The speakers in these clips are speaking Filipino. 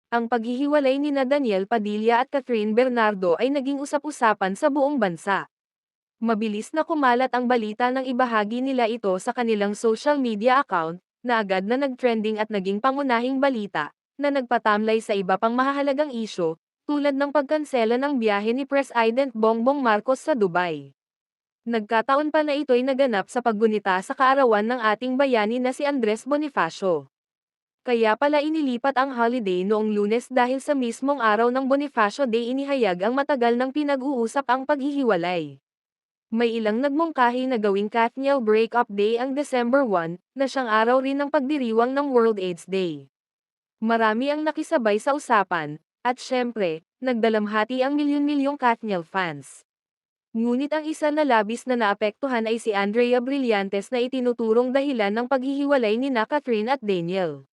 Ang paghihiwalay nina Daniel Padilla at Catherine Bernardo ay naging usap-usapan sa buong bansa. Mabilis na kumalat ang balita nang ibahagi nila ito sa kanilang social media account, na agad na nag-trending at naging pangunahing balita, na nagpatamlay sa iba pang mahahalagang isyu, tulad ng pagkansela ng biyahe ni President Bongbong Marcos sa Dubai. Nagkataon pa na ito'y naganap sa paggunita sa kaarawan ng ating bayani na si Andres Bonifacio. Kaya pala inilipat ang holiday noong Lunes dahil sa mismong araw ng Bonifacio Day inihayag ang matagal ng pinag-uusap ang paghihiwalay. May ilang nagmungkahi na gawing Kathniel Breakup Day ang December 1, na siyang araw rin ng pagdiriwang ng World AIDS Day. Marami ang nakisabay sa usapan, at syempre, nagdalamhati ang milyon-milyong Kathniel fans. Ngunit ang isa na labis na naapektuhan ay si Andrea Brillantes na itinuturong dahilan ng paghihiwalay nina Catherine at Daniel.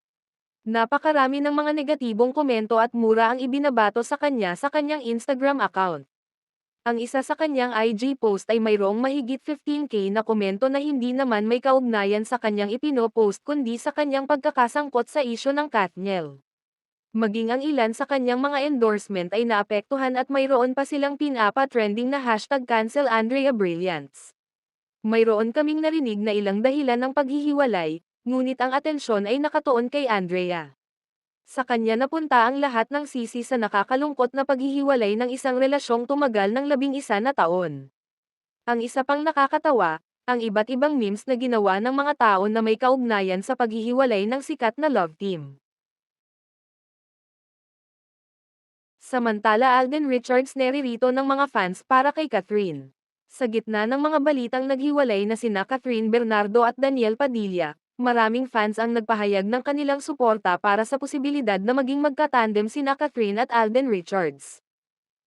Napakarami ng mga negatibong komento at mura ang ibinabato sa kanya sa kanyang Instagram account. Ang isa sa kanyang IG post ay mayroong mahigit 15K na komento na hindi naman may kaugnayan sa kanyang ipinopost kundi sa kanyang pagkakasangkot sa isyu ng Kathniel. Maging ang ilan sa kanyang mga endorsement ay naapektuhan at mayroon pa silang pinapa-trending na #CancelAndreaBrilliance. Mayroon kaming narinig na ilang dahilan ng paghihiwalay, ngunit ang atensyon ay nakatuon kay Andrea. Sa kanya napunta ang lahat ng sisi sa nakakalungkot na paghihiwalay ng isang relasyong tumagal ng 11 na taon. Ang isa pang nakakatawa, ang iba't ibang memes na ginawa ng mga tao na may kaugnayan sa paghihiwalay ng sikat na love team. Samantala Alden Richards neririto ng mga fans para kay Catherine. Sa gitna ng mga balitang naghiwalay na sina Catherine Bernardo at Daniel Padilla, maraming fans ang nagpahayag ng kanilang suporta para sa posibilidad na maging magkatandem sina Catherine at Alden Richards.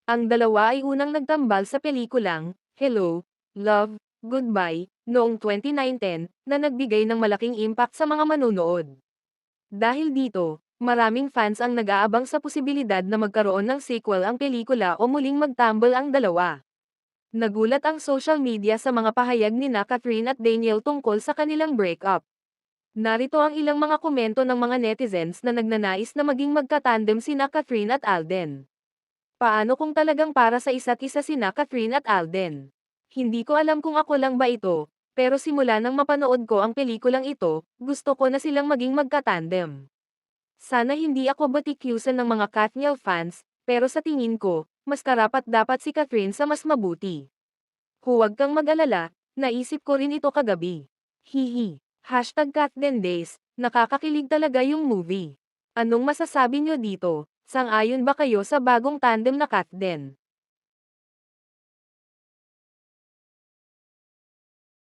Ang dalawa ay unang nagtambal sa pelikulang Hello, Love, Goodbye noong 2019 na nagbigay ng malaking impact sa mga manonood. Dahil dito, maraming fans ang nag-aabang sa posibilidad na magkaroon ng sequel ang pelikula o muling magtambal ang dalawa. Nagulat ang social media sa mga pahayag nina Catherine at Daniel tungkol sa kanilang breakup. Narito ang ilang mga komento ng mga netizens na nagnanais na maging magkatandem sina Catherine at Alden. Paano kung talagang para sa isa't isa sina Catherine at Alden? Hindi ko alam kung ako lang ba ito, pero simula nang mapanood ko ang pelikulang ito, gusto ko na silang maging magkatandem. Sana hindi ako batikyusan ng mga Kathniel fans, pero sa tingin ko, mas karapat-dapat si Catherine sa mas mabuti. Huwag kang mag-alala, naisip ko rin ito kagabi. Hihi. #Kathdendays, nakakakilig talaga yung movie. Anong masasabi nyo dito? Sang-ayon ba kayo sa bagong tandem na Kathden?